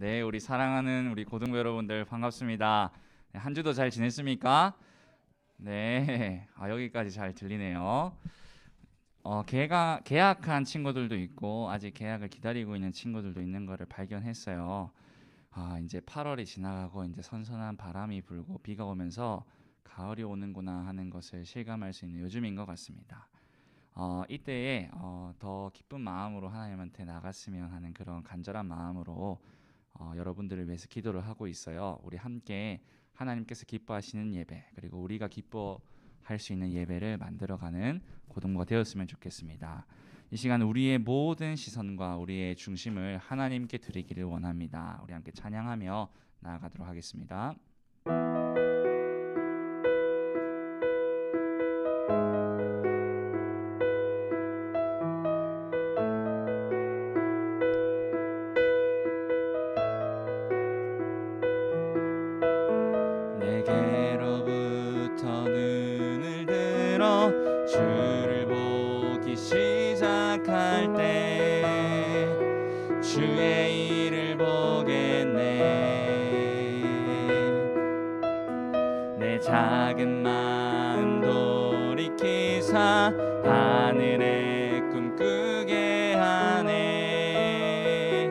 네, 우리 사랑하는 우리 고등부 여러분들 반갑습니다. 네, 한 주도 잘 지냈습니까? 네, 여기까지 잘 들리네요. 계약한 친구들도 있고 아직 계약을 기다리고 있는 친구들도 있는 거를 발견했어요. 이제 8월이 지나가고 이제 선선한 바람이 불고 비가 오면서 가을이 오는구나 하는 것을 실감할 수 있는 요즘인 것 같습니다. 이때에 더 기쁜 마음으로 하나님한테 나갔으면 하는 그런 간절한 마음으로 여러분들을 위해서 기도를 하고 있어요. 우리 함께 하나님께서 기뻐하시는 예배, 그리고 우리가 기뻐할 수 있는 예배를 만들어가는 고등부가 되었으면 좋겠습니다. 이 시간 우리의 모든 시선과 우리의 중심을 하나님께 드리기를 원합니다. 우리 함께 찬양하며 나아가도록 하겠습니다. 내게로부터 눈을 들어 주를 보기 시작할 때 주의 일을 보겠네. 내 작은 마음 돌이키사 하늘의 꿈 꾸게 하네.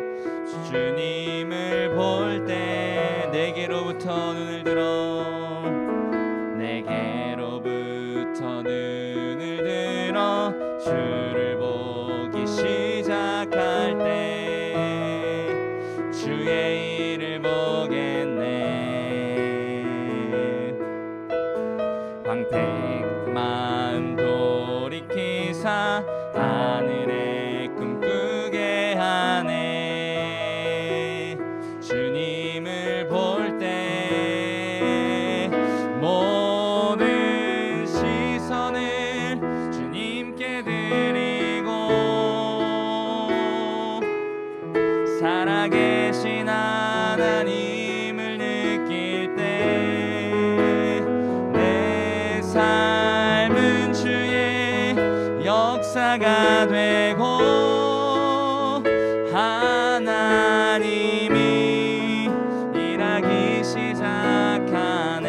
주님을 볼 때 내게로부터 눈을 들어 눈을 들어 주를 보기 시작할 때 주의 일을 보겠네. 광택 마음 돌이키사 하늘의 꿈 꾸게 하네. 주님을 볼 때 모든 시선을 주님께 드리고 살아계신 하나님을 느낄 때 내 삶은 주의 역사가 되고 하나님이 일하기 시작하네.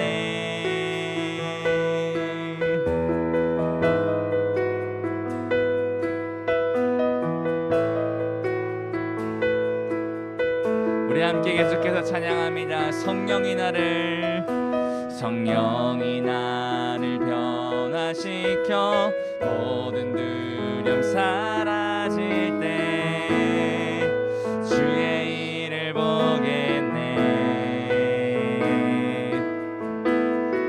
우리 함께 계속해서 찬양합니다. 성령이 나를 변화시켜 모든 두려움 사라질 때 주의 일을 보겠네.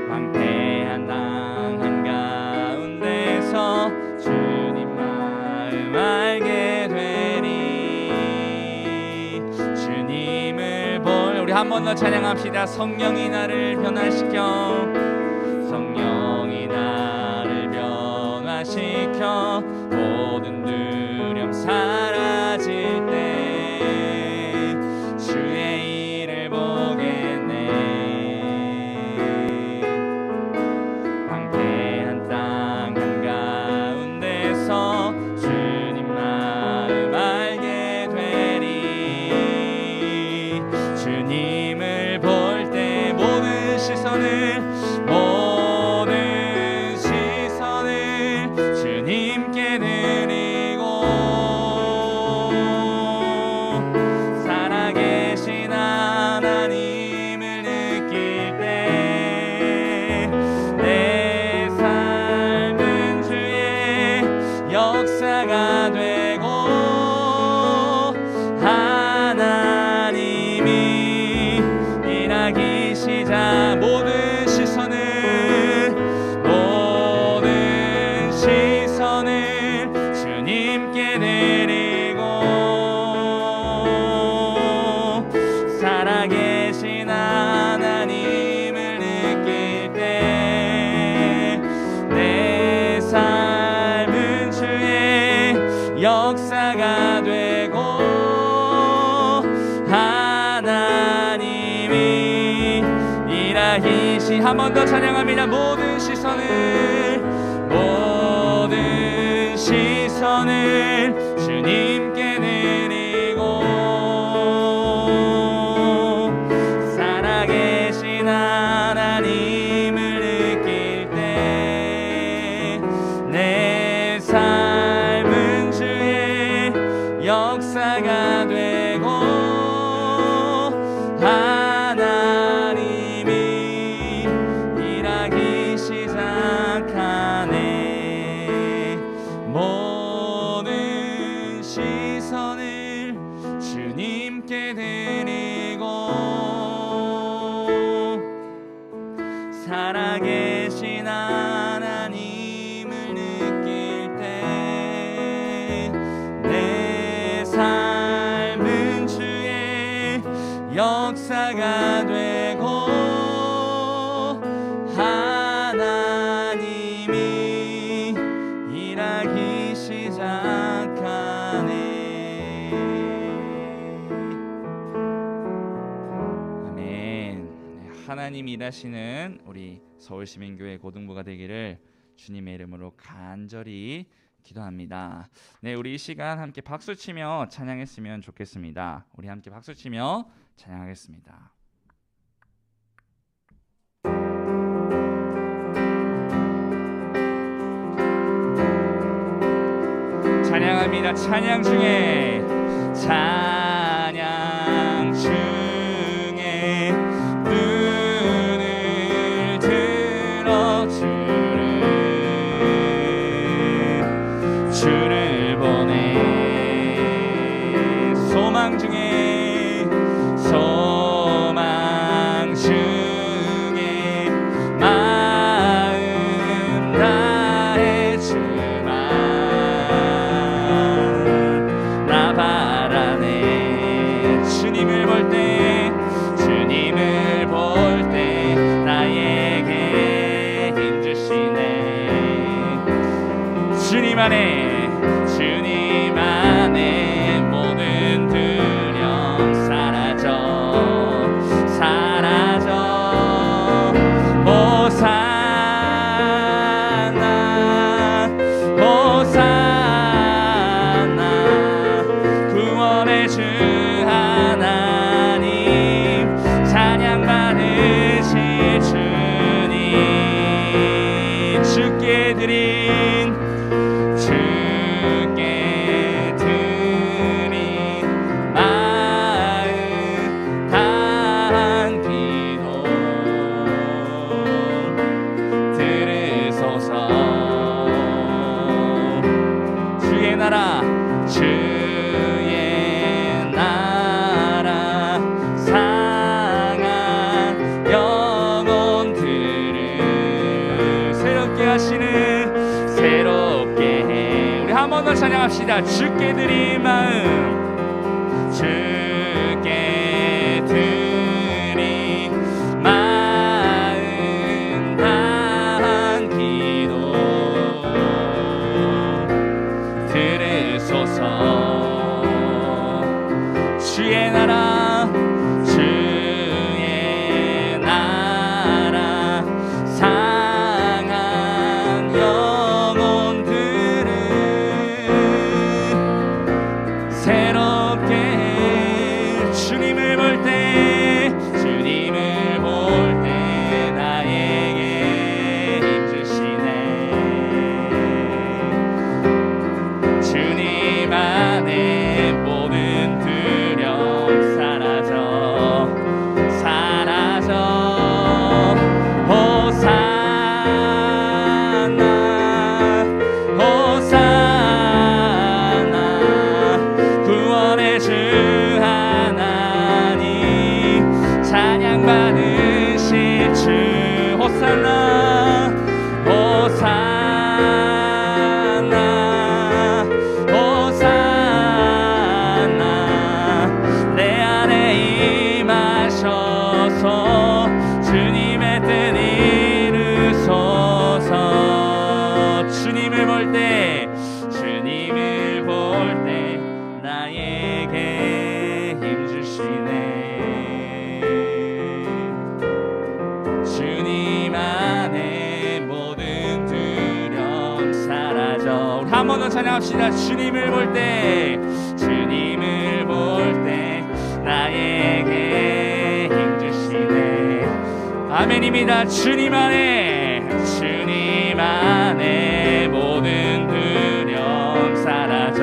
황폐한 땅 한가운데서 주님 마음 알게 되리. 주님을 볼 우리 한 번 더 찬양합시다. 성령이 나를 변화시켜 모든 두려움 사라질 때 주의 일을 보겠네. 황폐한 땅 한가운데서 주님 마음 알게 되리. 주님을 볼 때 모든 시선을 주님께 드리고 살아계신 하나님을 느낄 때 내 삶은 주의 역사가 되고 하나님이 일하기 시작. 모든 시선을 주님께 드리고 살아계신 하나님을 느낄 때 내 삶은 주의 역사가 되고 하나님이 일하기 시작. 한 번 더 찬양합니다. 모든 시선을 주님께 드리고 역사가 되고 하나님이 일하기 시작하네. 모든 시선을 주님께 드리고 살아계신 하나님을 느낄 때 내 삶은 주의 역사가 되고 하나님이 일하기 시작하네. 아멘. 하나님이 일하시는 우리 서울시민교회 고등부가 되기를 주님의 이름으로 간절히 기도합니다. 네, 우리 이 시간 함께 박수치며 찬양했으면 좋겠습니다. 우리 함께 박수치며 찬양하겠습니다. 찬양합니다. 찬양 중에 찬양 중에 눈을 들어 주를 보내. 소망 중에 마음 다해 주만 나 바라네. 주님을 볼 때 나에게 힘 주시네. 주님 안에 모든 두려움 사라져 호산나 구원의 주 하나님 찬양 받으실 주님 주께 드린 마음 다한 기도 들으소서. 주의 나라 상한 영혼들을 새롭게 해. 우리 한 번 더 찬양합시다. 주께 드린 마음 다한 기도 들으소서. 주의 나라 상한 영혼들을 새롭게 해. 주님을 볼 때 나에게 힘 주시네. 주님 안에 모든 두려움 사라져 호산나 구원의 주 하나님 찬양 받으실 주. 호산나 내 안에 임하셔서 주님의 뜻 이루소서. 주님을 볼 때 나에게 힘 주시네. 주님 안에 모든 두려움 사라져. 우리 한 번 더 찬양합시다. 주님을 볼 때 나에게 힘 주시네. 아멘입니다. 주님 안에 모든 두려움 사라져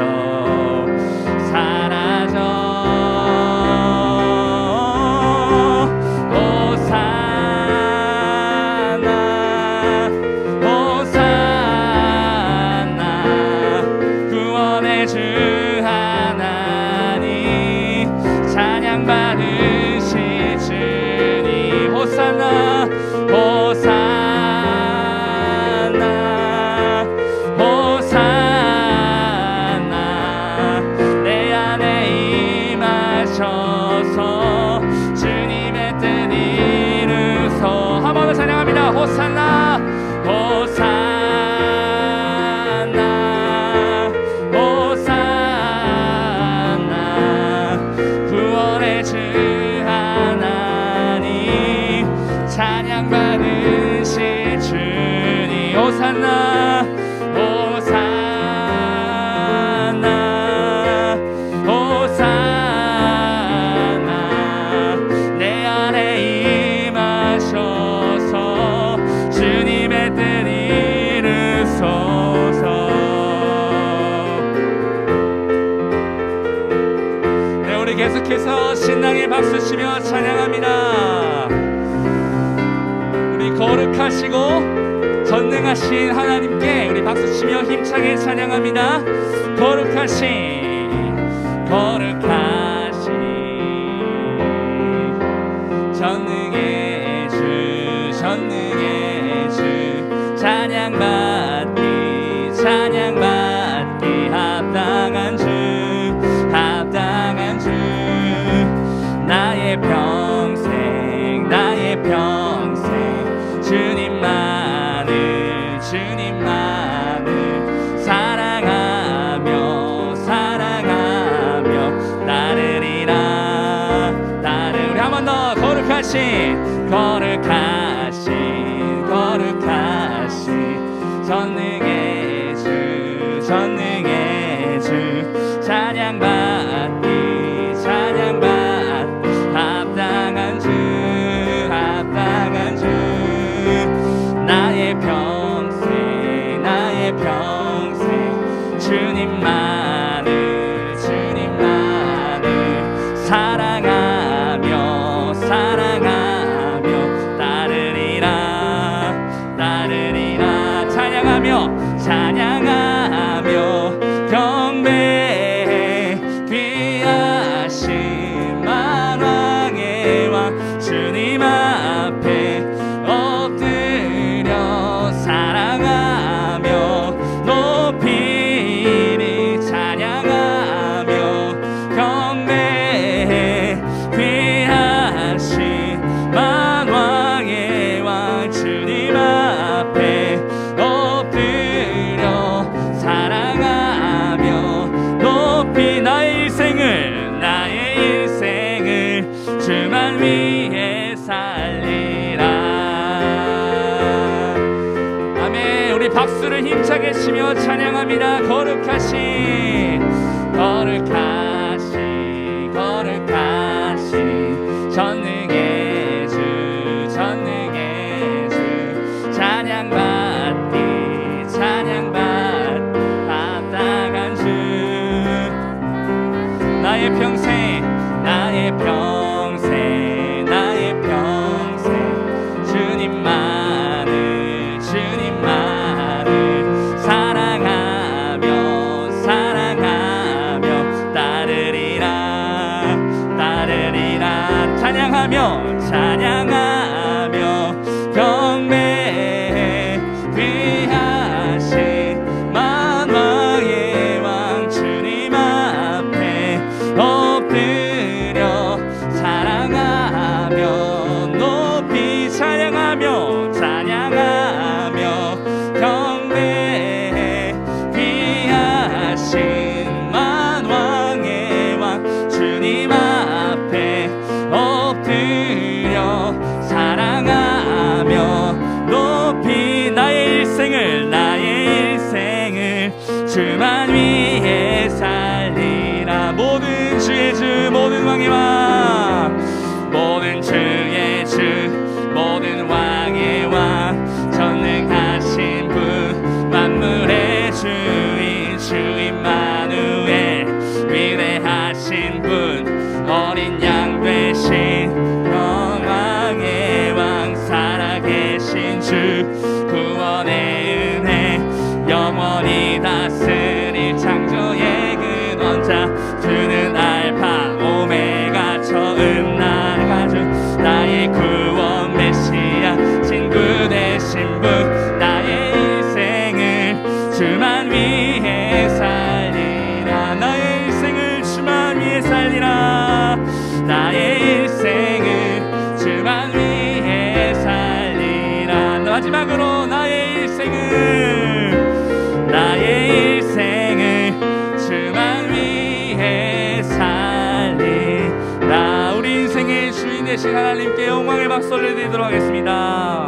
계속해서 신나게 박수치며 찬양합니다. 우리 거룩하시고 전능하신 하나님께 우리 박수치며 힘차게 찬양합니다. 거룩하신 전능의 주 전능의 주 찬양받기 합당한 주 나의 평생 주님만을 사랑하며 따르리라. 우리 한 번 더 거룩하신 전능의 주 찬양받기 합당한 주 나의 평생 주님만을 사랑하며 따르리라. 찬양하며 경배해 귀하신 만왕의 왕 주님 앞에 엎드려 사랑하며 높이리. 찬양하며 경배해 귀하신 만왕의 왕 주님 앞에 엎드려 사랑하며 높이 나의 일생을 주만 위해 살리라. 아멘. 우리 박수를 힘차게 치며 찬양합니다. 거룩하신 전능의 주 찬양받기 합당한 주 나의 평생 주님만을 사랑하며 따르리라. 찬양하며 경배해 귀하신 만왕의 왕 주님 앞에 엎드려 사랑하며 높이 찬양하며 경배해 귀하신 만왕의 왕 주님 앞에 엎드려 사랑하며 높이 나의 일생을 주만 위해 살리라. 모든 주의 주 모든 왕의 왕 모든 주의 주 모든 왕의 왕 전능하신 분 만물의 주 임마누엘 위대하신 분 어린 양 되신 영광의 왕 살아계신 주 구원의 은혜 영원히 다스릴 창조의 근원자 주는 알파 오메가 처음 나가주 나의 구원 메시아 친구 되신 분 나의 일생을 주만 위해 살리라. 나의 일생을 주만 위해 살리라. 나의 일생을 주만 위해 살리라. 마지막으로 나의 일생을 주만 위해 살리라. 우리 인생의 주인 되신 하나님께 영광의 박수 올려드리도록 하겠습니다.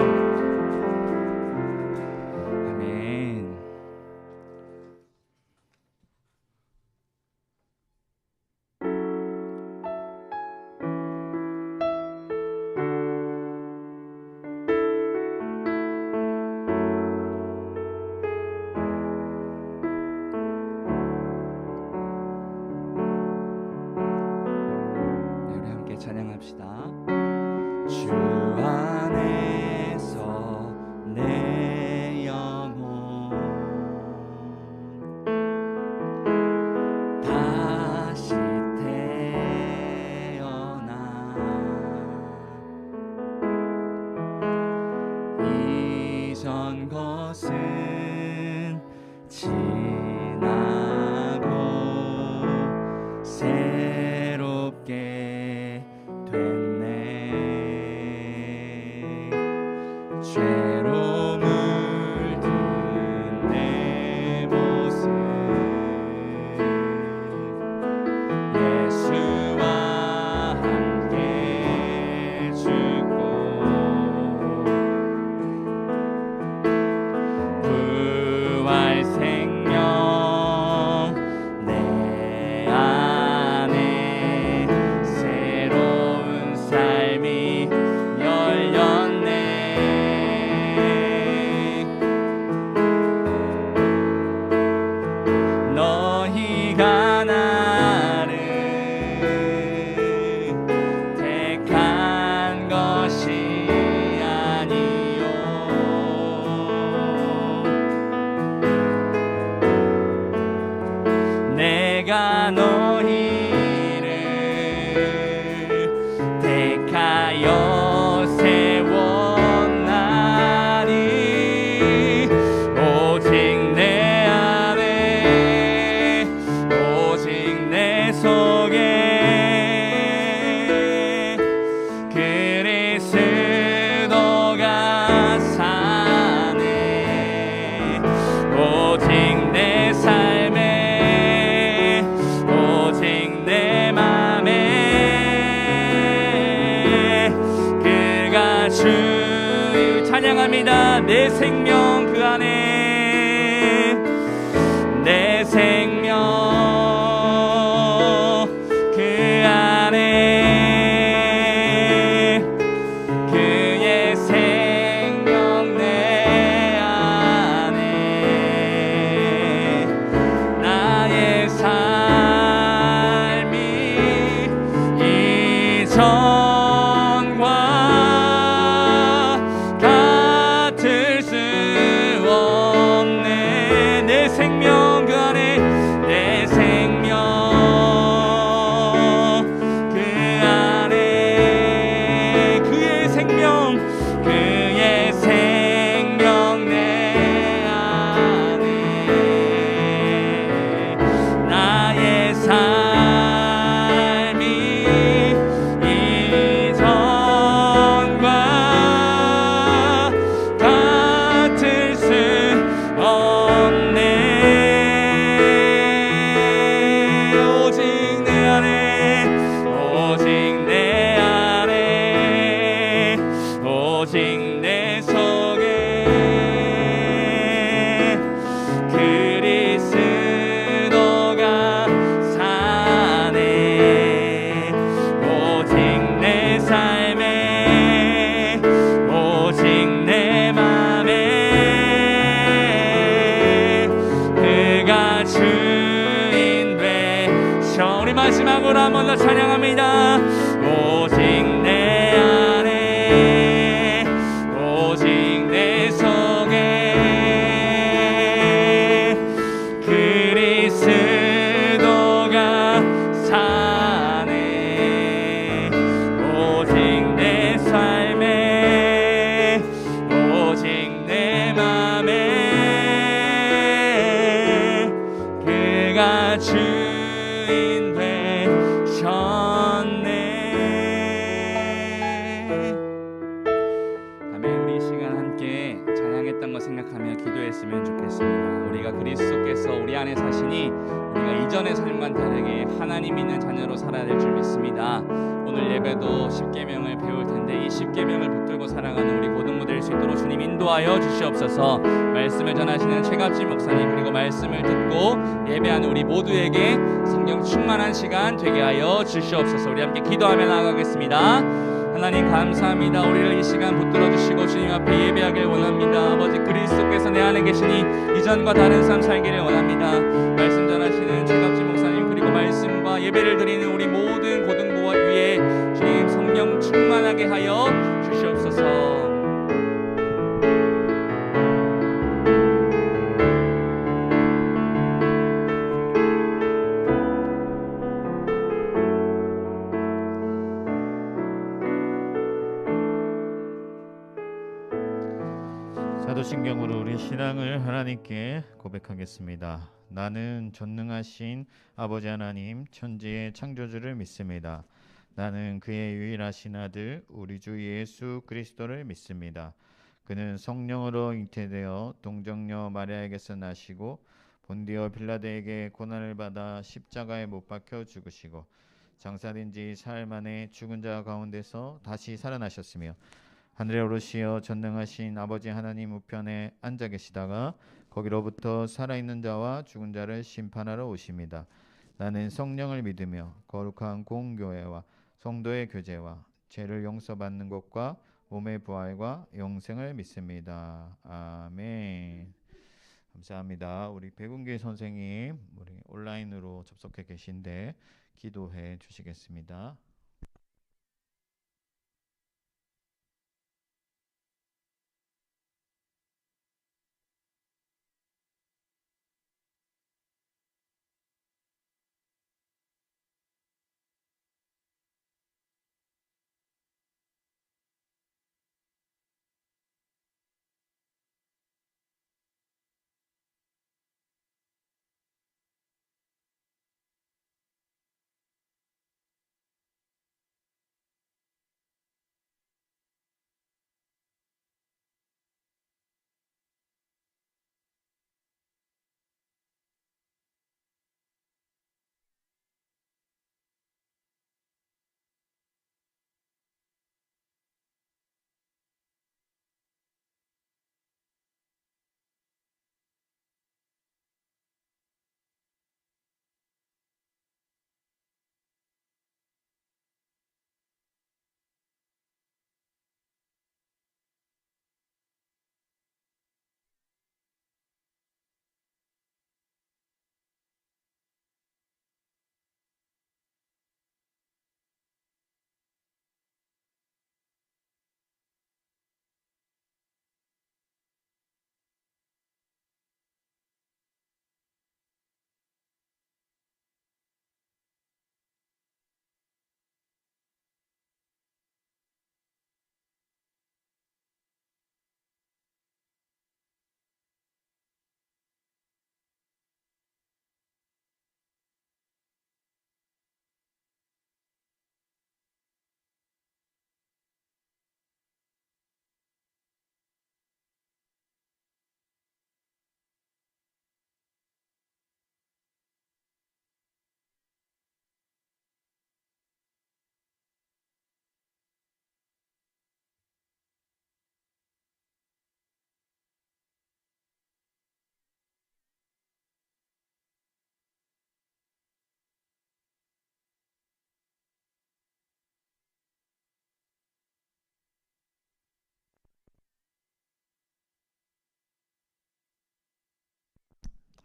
합시다. 주 안에서 내 영혼 다시 태어나 이전 것은 지나고 새롭게 됐네. 죄로 물든 내 모습 예수와 함께 죽고 부활 생명 내 안에 새로운 삶이 열렸네. 너희가 나를 택한 것이 아니요 내가 너희를 택하여 세웠나니 오직 내 안에 오직 내 속에 그리스도가 사네. 오직 내 삶에 오직 내 맘에 그가 주 찬양합니다. 내 생명 그 안에 내 생명 그 안에 그의 생명 내 안에 나의 삶이 이전과 같을 수 없네. 내 생명 그 안에 내 생명 그 안에 그의 생명 그의 생명 내 안에 나의 삶이 이전과 같을 수 없네. 오직 내 안에 오직 내 안에 오직 내 속에 그리스도가 사네. 오직 내 삶에 오직 내 맘에 그가 주인 되셔. 우리 마지막으로 한 번 더 찬양합니다. 오직 내 안에 오직 내 속에 그리스도가 사네. 오직 내 삶에 오직 내 맘에 그가 주인 되셨네. 아멘. 우리 이 시간 함께 찬양했던 거 생각하며 기도했으면 좋겠습니다. 우리가 그리스도께서 우리 안에 사시니 우리가 이전의 삶과는 다르게 하나님 있는 자녀로 살아야 될 줄 믿습니다. 오늘 예배도 십계명을 배울 텐데 이 십계명을 붙들고 살아가는 우리 고등부 될 수 있도록 주님 인도하여 주시옵소서. 말씀을 전하시는 최갑진 목사님 그리고 말씀을 듣고 예배하는 우리 모두에게 성경 충만한 시간 되게 하여 주시옵소서. 우리 함께 기도하며 나아가겠습니다. 하나님 감사합니다. 우리를 이 시간 붙들어 주시고 주님 앞에 예배하길 원합니다. 아버지 그리스도께서 내 안에 계시니 이전과 다른 삶 살기를 원합니다. 말씀 전하시는 최갑진 목사님 그리고 말씀과 예배를 드리는 우리 모든 고등부와 위에 주님 성령 하게 하여 주시옵소서. 사도신경으로 우리 신앙을 하나님께 고백하겠습니다. 나는 전능하신 아버지 하나님 천지의 창조주를 믿습니다. 나는 그의 유일하신 아들 우리 주 예수 그리스도를 믿습니다. 그는 성령으로 잉태되어 동정녀 마리아에게서 나시고 본디오 빌라도에게 고난을 받아 십자가에 못 박혀 죽으시고 장사된 지 사흘 만에 죽은 자 가운데서 다시 살아나셨으며 하늘에 오르시어 전능하신 아버지 하나님 우편에 앉아 계시다가 거기로부터 살아있는 자와 죽은 자를 심판하러 오십니다. 나는 성령을 믿으며 거룩한 공교회와 성도의 교제와 죄를 용서받는 것과 몸의 부활과 영생을 믿습니다. 아멘. 감사합니다. 우리 백운기 선생님 우리 온라인으로 접속해 계신데 기도해 주시겠습니다.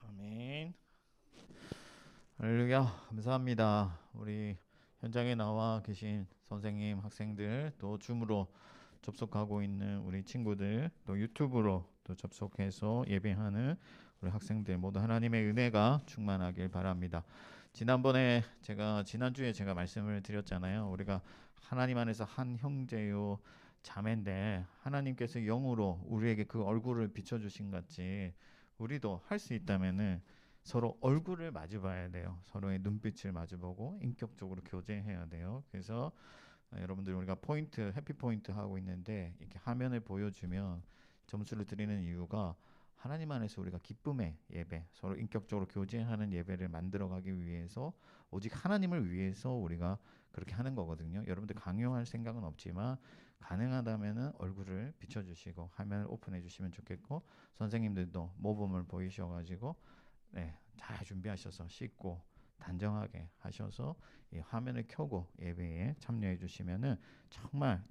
아멘. 할렐루야. 감사합니다. 우리 현장에 나와 계신 선생님, 학생들, 또 줌으로 접속하고 있는 우리 친구들, 또 유튜브로 또 접속해서 예배하는 우리 학생들 모두 하나님의 은혜가 충만하길 바랍니다. 지난주에 제가 말씀을 드렸잖아요. 우리가 하나님 안에서 한 형제요 자매인데 하나님께서 영으로 우리에게 그 얼굴을 비춰주신 같이 우리도 할 수 있다면은 서로 얼굴을 마주봐야 돼요. 서로의 눈빛을 마주보고 인격적으로 교제해야 돼요. 그래서 여러분들 우리가 해피 포인트 하고 있는데 이렇게 화면을 보여주면 점수를 드리는 이유가 하나님 안에서 우리가 기쁨의 예배, 서로 인격적으로 교제하는 예배를 만들어가기 위해서 오직 하나님을 위해서 우리가 그렇게 하는 거거든요. 여러분들 강요할 생각은 없지만 가능하다면은 얼굴을 비춰주시고 화면을 오픈해 주시면 좋겠고, 선생님들도 모범을 보이셔가지고 잘 준비하셔서 씻고 단정하게 하셔서 이 화면을 켜고 예배에 참여해 주시면은 정말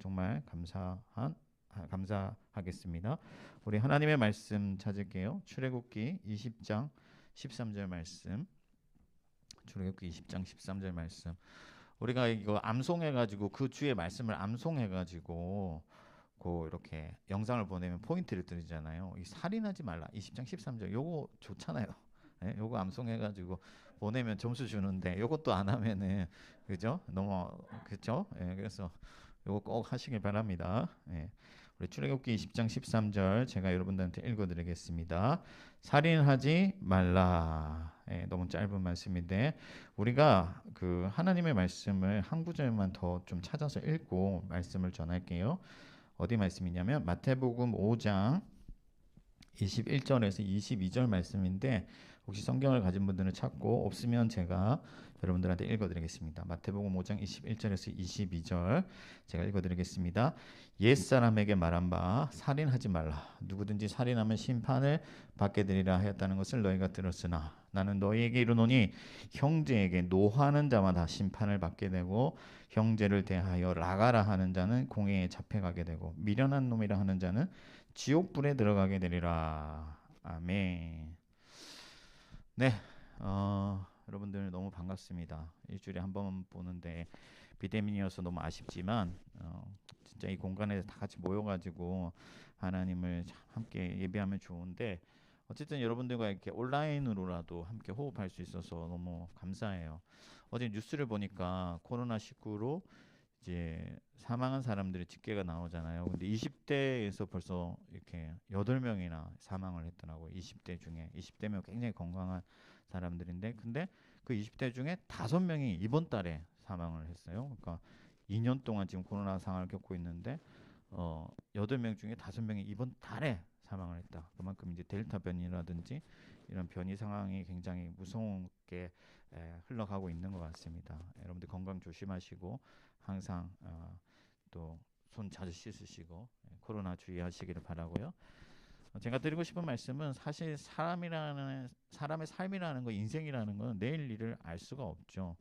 감사하겠습니다. 우리 하나님의 말씀 찾을게요. 출애굽기 20장 13절 말씀. 출애굽기 20장 13절 말씀. 우리가 이거 암송해가지고 그 주의 말씀을 암송해가지고 그 이렇게 영상을 보내면 포인트를 드리잖아요. 이 살인하지 말라 20장 13절 요거 좋잖아요. 예, 요거 암송해가지고 보내면 점수 주는데 요것도 안 하면은 그죠? 너무 그죠? 예, 그래서 요거 꼭 하시길 바랍니다. 예. 우리 출애굽기 20장 13절 제가 여러분들한테 읽어드리겠습니다. 살인하지 말라. 예, 너무 짧은 말씀인데 우리가 그 하나님의 말씀을 한 구절만 더 좀 찾아서 읽고 말씀을 전할게요. 어디 말씀이냐면 마태복음 5장 21절에서 22절 말씀인데 혹시 성경을 가진 분들은 찾고 없으면 제가 여러분들한테 읽어드리겠습니다. 마태복음 5장 21절에서 22절 제가 읽어드리겠습니다. 옛사람에게 말한 바 살인하지 말라. 누구든지 살인하면 심판을 받게 되리라 하였다는 것을 너희가 들었으나 나는 너희에게 이르노니 형제에게 노하는 자마다 심판을 받게 되고 형제를 대하여 라가라 하는 자는 공회에 잡혀가게 되고 미련한 놈이라 하는 자는 지옥불에 들어가게 되리라. 아멘. 네, 여러분들 너무 반갑습니다. 일주일에 한 번 보는데 비대면이어서 너무 아쉽지만 진짜 이 공간에 다 같이 모여가지고 하나님을 함께 예배하면 좋은데 어쨌든 여러분들과 이렇게 온라인으로라도 함께 호흡할 수 있어서 너무 감사해요. 어제 뉴스를 보니까 코로나19로 이제 사망한 사람들의 집계가 나오잖아요. 근데 20대에서 벌써 이렇게 8명이나 사망을 했더라고요. 20대 중에 20대면 굉장히 건강한 사람들인데 근데 그 20대 중에 5명이 이번 달에 사망을 했어요. 그러니까 2년 동안 지금 코로나 상황을 겪고 있는데 8명 중에 5명이 이번 달에 사망을 했다. 그만큼 이제 델타 변이라든지 이런 변이 상황이 굉장히 무섭게 흘러가고 있는 것 같습니다. 여러분들 건강 조심하시고 항상 또 손 자주 씻으시고 코로나 주의하시기를 바라고요. 제가 드리고 싶은 말씀은 사실 사람의 삶이라는 거, 인생이라는 건 내일 일을 알 수가 없죠.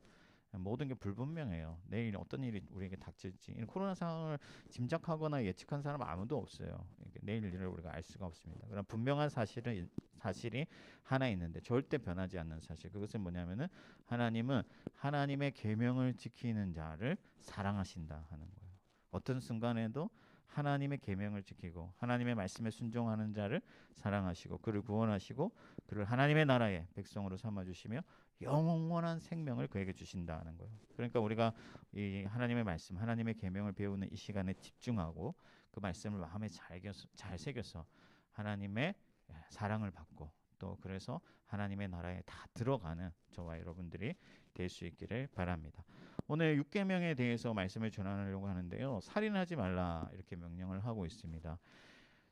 모든 게 불분명해요. 내일 어떤 일이 우리에게 닥칠지. 코로나 상황을 짐작하거나 예측한 사람은 아무도 없어요. 내일 일을 우리가 알 수가 없습니다. 그럼 분명한 사실이 하나 있는데 절대 변하지 않는 사실. 그것은 뭐냐면은 하나님은 하나님의 계명을 지키는 자를 사랑하신다 하는 거예요. 어떤 순간에도 하나님의 계명을 지키고 하나님의 말씀에 순종하는 자를 사랑하시고 그를 구원하시고 그를 하나님의 나라의 백성으로 삼아 주시며 영원한 생명을 그에게 주신다는 거예요. 그러니까 우리가 이 하나님의 말씀, 하나님의 계명을 배우는 이 시간에 집중하고 그 말씀을 마음에 잘 새겨서 하나님의 사랑을 받고 또 그래서 하나님의 나라에 다 들어가는 저와 여러분들이 될 수 있기를 바랍니다. 오늘 6계명에 대해서 말씀을 전하려고 하는데요. 살인하지 말라 이렇게 명령을 하고 있습니다.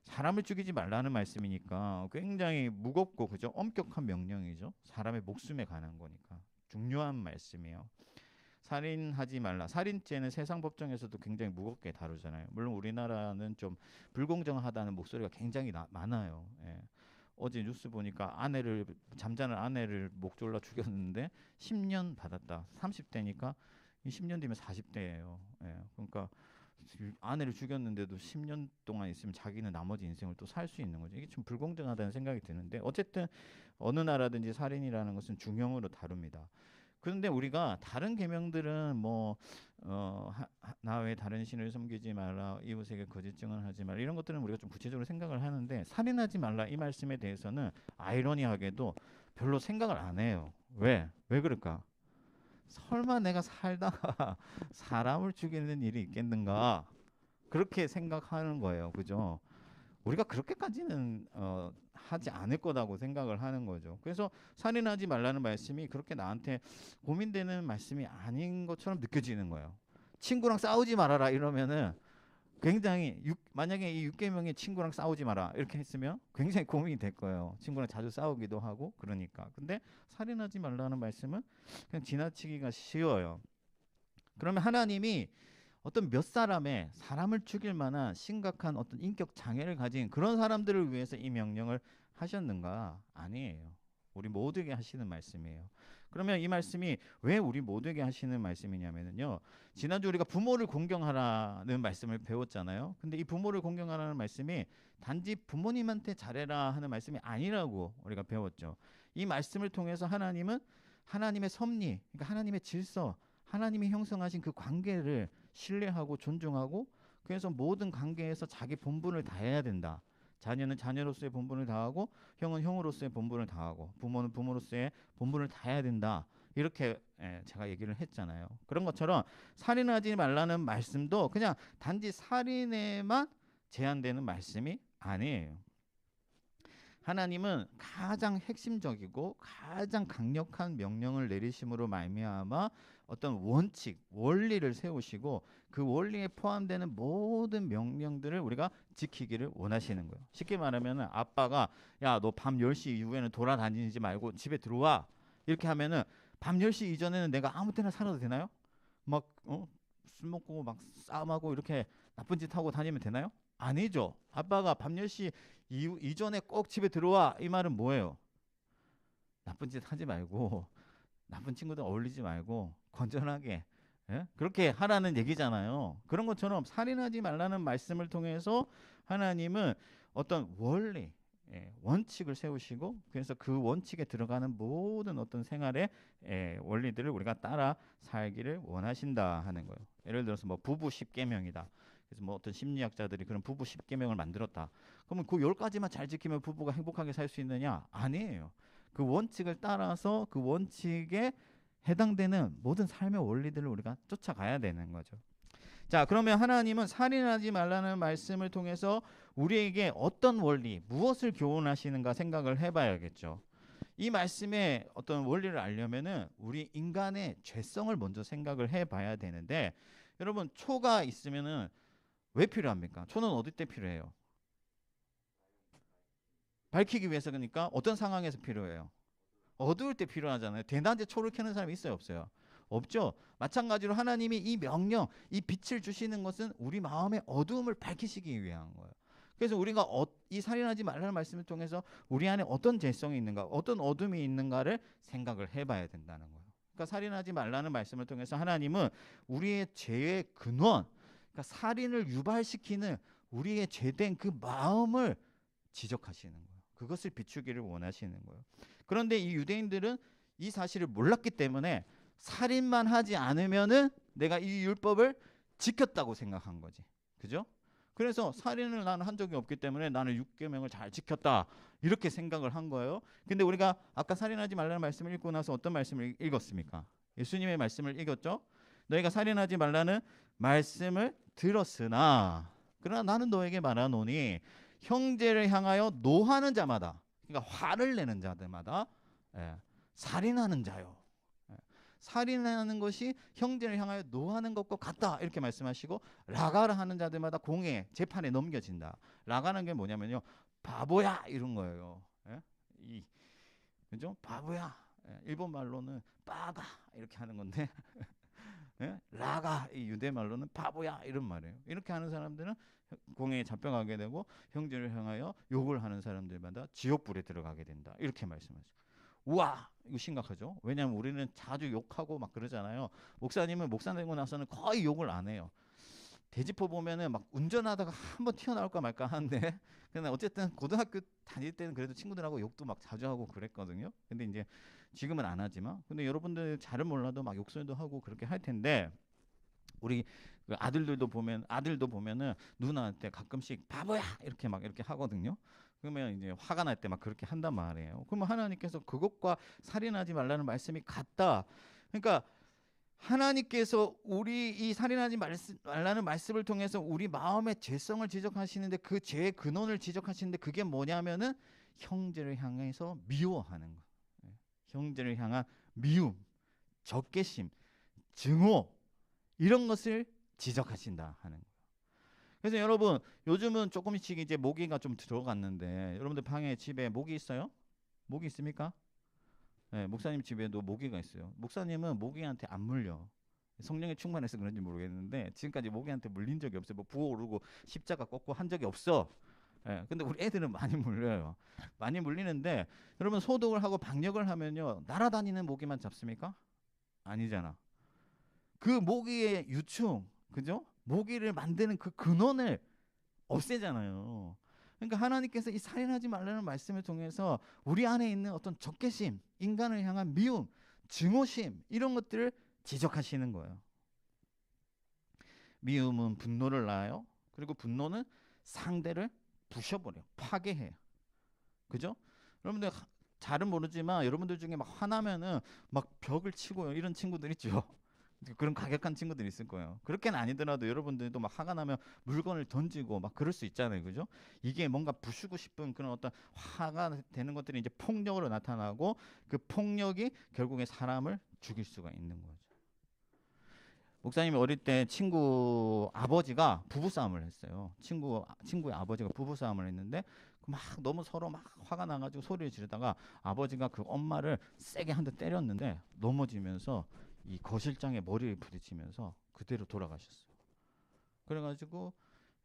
사람을 죽이지 말라는 말씀이니까 굉장히 무겁고 그죠? 엄격한 명령이죠. 사람의 목숨에 관한 거니까 중요한 말씀이에요. 살인하지 말라. 살인죄는 세상 법정에서도 굉장히 무겁게 다루잖아요. 물론 우리나라는 좀 불공정하다는 목소리가 굉장히 많아요. 예. 어제 뉴스 보니까 잠자는 아내를 목 졸라 죽였는데 10년 받았다. 30대니까 10년 뒤면 40대예요. 예. 그러니까 아내를 죽였는데도 10년 동안 있으면 자기는 나머지 인생을 또 살 수 있는 거죠. 이게 좀 불공정하다는 생각이 드는데 어쨌든 어느 나라든지 살인이라는 것은 중형으로 다룹니다. 그런데 우리가 다른 계명들은 나 외에 다른 신을 섬기지 말라, 이웃에게 거짓 증언하지 말라 이런 것들은 우리가 좀 구체적으로 생각을 하는데 살인하지 말라 이 말씀에 대해서는 아이러니하게도 별로 생각을 안 해요. 왜 그럴까? 설마 내가 살다가 사람을 죽이는 일이 있겠는가? 그렇게 생각하는 거예요. 그죠? 우리가 그렇게까지는 하지 않을 거라고 생각을 하는 거죠. 그래서 살인하지 말라는 말씀이 그렇게 나한테 고민되는 말씀이 아닌 것처럼 느껴지는 거예요. 친구랑 싸우지 말아라 이러면은 굉장히 만약에 이 6계명에 친구랑 싸우지 마라 이렇게 했으면 굉장히 고민이 될 거예요. 친구랑 자주 싸우기도 하고 그러니까. 근데 살인하지 말라는 말씀은 그냥 지나치기가 쉬워요. 그러면 하나님이 어떤 몇 사람을 죽일 만한 심각한 어떤 인격 장애를 가진 그런 사람들을 위해서 이 명령을 하셨는가? 아니에요. 우리 모두에게 하시는 말씀이에요. 그러면 이 말씀이 왜 우리 모두에게 하시는 말씀이냐면요. 지난주 우리가 부모를 공경하라는 말씀을 배웠잖아요. 근데 이 부모를 공경하라는 말씀이 단지 부모님한테 잘해라 하는 말씀이 아니라고 우리가 배웠죠. 이 말씀을 통해서 하나님은 하나님의 섭리, 그러니까 하나님의 질서, 하나님이 형성하신 그 관계를 신뢰하고 존중하고, 그래서 모든 관계에서 자기 본분을 다해야 된다. 자녀는 자녀로서의 본분을 다하고, 형은 형으로서의 본분을 다하고, 부모는 부모로서의 본분을 다해야 된다. 이렇게 제가 얘기를 했잖아요. 그런 것처럼 살인하지 말라는 말씀도 그냥 단지 살인에만 제한되는 말씀이 아니에요. 하나님은 가장 핵심적이고 가장 강력한 명령을 내리심으로 말미암아 어떤 원칙, 원리를 세우시고, 그 원리에 포함되는 모든 명령들을 우리가 지키기를 원하시는 거예요. 쉽게 말하면 아빠가 야, 너 밤 10시 이후에는 돌아다니지 말고 집에 들어와, 이렇게 하면은 밤 10시 이전에는 내가 아무 때나 살아도 되나요? 막 술 먹고 막 싸움하고 이렇게 나쁜 짓 하고 다니면 되나요? 아니죠. 아빠가 밤 10시 이전에 꼭 집에 들어와, 이 말은 뭐예요? 나쁜 짓 하지 말고 나쁜 친구들 어울리지 말고 건전하게, 그렇게 하라는 얘기잖아요. 그런 것처럼 살인하지 말라는 말씀을 통해서 하나님은 어떤 원리, 원칙을 세우시고, 그래서 그 원칙에 들어가는 모든 어떤 생활의 원리들을 우리가 따라 살기를 원하신다 하는 거예요. 예를 들어서 뭐 부부 10계명이다. 그래서 뭐 어떤 심리학자들이 그런 부부 10계명을 만들었다. 그러면 그 10가지만 잘 지키면 부부가 행복하게 살 수 있느냐? 아니에요. 그 원칙을 따라서 그 원칙에 해당되는 모든 삶의 원리들을 우리가 쫓아가야 되는 거죠. 자, 그러면 하나님은 살인하지 말라는 말씀을 통해서 우리에게 어떤 원리, 무엇을 교훈하시는가 생각을 해봐야겠죠. 이 말씀의 어떤 원리를 알려면은 우리 인간의 죄성을 먼저 생각을 해봐야 되는데, 여러분, 초가 있으면은 왜 필요합니까? 초는 어디 때 필요해요? 밝히기 위해서. 그러니까 어떤 상황에서 필요해요? 어두울 때 필요하잖아요. 대낮에 초를 켜는 사람이 있어요, 없어요? 없죠. 마찬가지로 하나님이 이 명령, 이 빛을 주시는 것은 우리 마음의 어두움을 밝히시기 위한 거예요. 그래서 우리가 이 살인하지 말라는 말씀을 통해서 우리 안에 어떤 죄성이 있는가, 어떤 어둠이 있는가를 생각을 해봐야 된다는 거예요. 그러니까 살인하지 말라는 말씀을 통해서 하나님은 우리의 죄의 근원, 그러니까 살인을 유발시키는 우리의 죄된 그 마음을 지적하시는 거예요. 그것을 비추기를 원하시는 거예요. 그런데 이 유대인들은 이 사실을 몰랐기 때문에 살인만 하지 않으면은 내가 이 율법을 지켰다고 생각한 거지. 그죠? 그래서 살인을 나는 한 적이 없기 때문에 나는 6계명을 잘 지켰다, 이렇게 생각을 한 거예요. 근데 우리가 아까 살인하지 말라는 말씀을 읽고 나서 어떤 말씀을 읽었습니까? 예수님의 말씀을 읽었죠. 너희가 살인하지 말라는 말씀을 들었으나 그러나 나는 너에게 말하노니 형제를 향하여 노하는 자마다, 그러니까 화를 내는 자들마다, 살인하는 자요. 살인하는 것이 형제를 향하여 노하는 것과 같다, 이렇게 말씀하시고, 라가를 하는 자들마다 공회 재판에 넘겨진다. 라가는 게 뭐냐면요, 바보야, 이런 거예요. 그죠? 바보야. 일본 말로는 빠가 이렇게 하는 건데 라가, 이 유대 말로는 바보야, 이런 말이에요. 이렇게 하는 사람들은 공회에 잡혀가게 되고, 형제를 향하여 욕을 하는 사람들마다 지옥불에 들어가게 된다, 이렇게 말씀하죠. 우와, 이거 심각하죠. 왜냐하면 우리는 자주 욕하고 막 그러잖아요. 목사님은 목사 되고 나서는 거의 욕을 안 해요. 대지포 보면은 막 운전하다가 한번 튀어나올까 말까 하는데, 근데 어쨌든 고등학교 다닐 때는 그래도 친구들하고 욕도 막 자주 하고 그랬거든요. 근데 이제 지금은 안 하지만, 근데 여러분들 잘은 몰라도 막 욕설도 하고 그렇게 할 텐데, 우리 그 아들도 보면은 누나한테 가끔씩 바보야 이렇게 막 이렇게 하거든요. 그러면 이제 화가 날 때 막 그렇게 한단 말이에요. 그러면 하나님께서 그것과 살인하지 말라는 말씀이 같다. 그러니까 하나님께서 우리 이 살인하지 말라는 말씀을 통해서 우리 마음의 죄성을 지적하시는데, 그 죄의 근원을 지적하시는데, 그게 뭐냐면은 형제를 향해서 미워하는 거. 형제를 향한 미움, 적개심, 증오, 이런 것을 지적하신다 하는 거예요. 그래서 여러분, 요즘은 조금씩 이제 모기가 좀 들어갔는데, 여러분들 방에 집에 모기 있어요? 모기 있습니까? 네, 목사님 집에도 모기가 있어요. 목사님은 모기한테 안 물려. 성령에 충만해서 그런지 모르겠는데 지금까지 모기한테 물린 적이 없어요. 뭐 부어오르고 십자가 꺾고 한 적이 없어. 근데 우리 애들은 많이 물려요. 많이 물리는데, 여러분, 소독을 하고 방역을 하면요, 날아다니는 모기만 잡습니까? 아니잖아. 그 모기의 유충, 그죠? 모기를 만드는 그 근원을 없애잖아요. 그러니까 하나님께서 이 살인하지 말라는 말씀을 통해서 우리 안에 있는 어떤 적개심, 인간을 향한 미움, 증오심, 이런 것들을 지적하시는 거예요. 미움은 분노를 낳아요. 그리고 분노는 상대를 부셔버려요. 파괴해요. 그죠? 여러분들 잘은 모르지만 여러분들 중에 막 화나면은 막 벽을 치고 이런 친구들 있죠. 그런 과격한 친구들 있을 거예요. 그렇게는 아니더라도 여러분들도 막 화가 나면 물건을 던지고 막 그럴 수 있잖아요. 그죠? 이게 뭔가 부수고 싶은 그런 어떤 화가 되는 것들이 이제 폭력으로 나타나고 그 폭력이 결국에 사람을 죽일 수가 있는 거죠. 목사님이 어릴 때 친구 아버지가 부부싸움을 했어요. 친구의 아버지가 부부싸움을 했는데 막 너무 서로 막 화가 나가지고 소리를 지르다가 아버지가 그 엄마를 세게 한 대 때렸는데 넘어지면서 이 거실장에 머리를 부딪히면서 그대로 돌아가셨어요. 그래가지고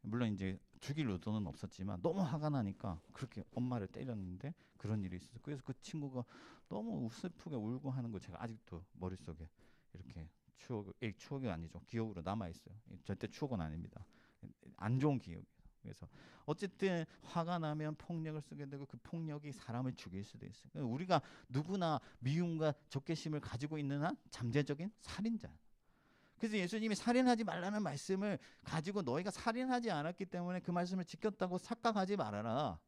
물론 이제 죽일 의도는 없었지만 너무 화가 나니까 그렇게 엄마를 때렸는데 그런 일이 있었어요. 그래서 그 친구가 너무 슬프게 울고 하는 거 제가 아직도 머릿속에 이렇게 추억이 아니죠. 기억으로 남아 있어요. 절대 추억은 아닙니다. 안 좋은 기억. 그래서 어쨌든 화가 나면 폭력을 쓰게 되고 그 폭력이 사람을 죽일 수도 있어요. 그러니까 우리가 누구나 미움과 적개심을 가지고 있는 한 잠재적인 살인자. 그래서 예수님이 살인하지 말라는 말씀을 가지고 너희가 살인하지 않았기 때문에 그 말씀을 지켰다고 착각하지 말아라.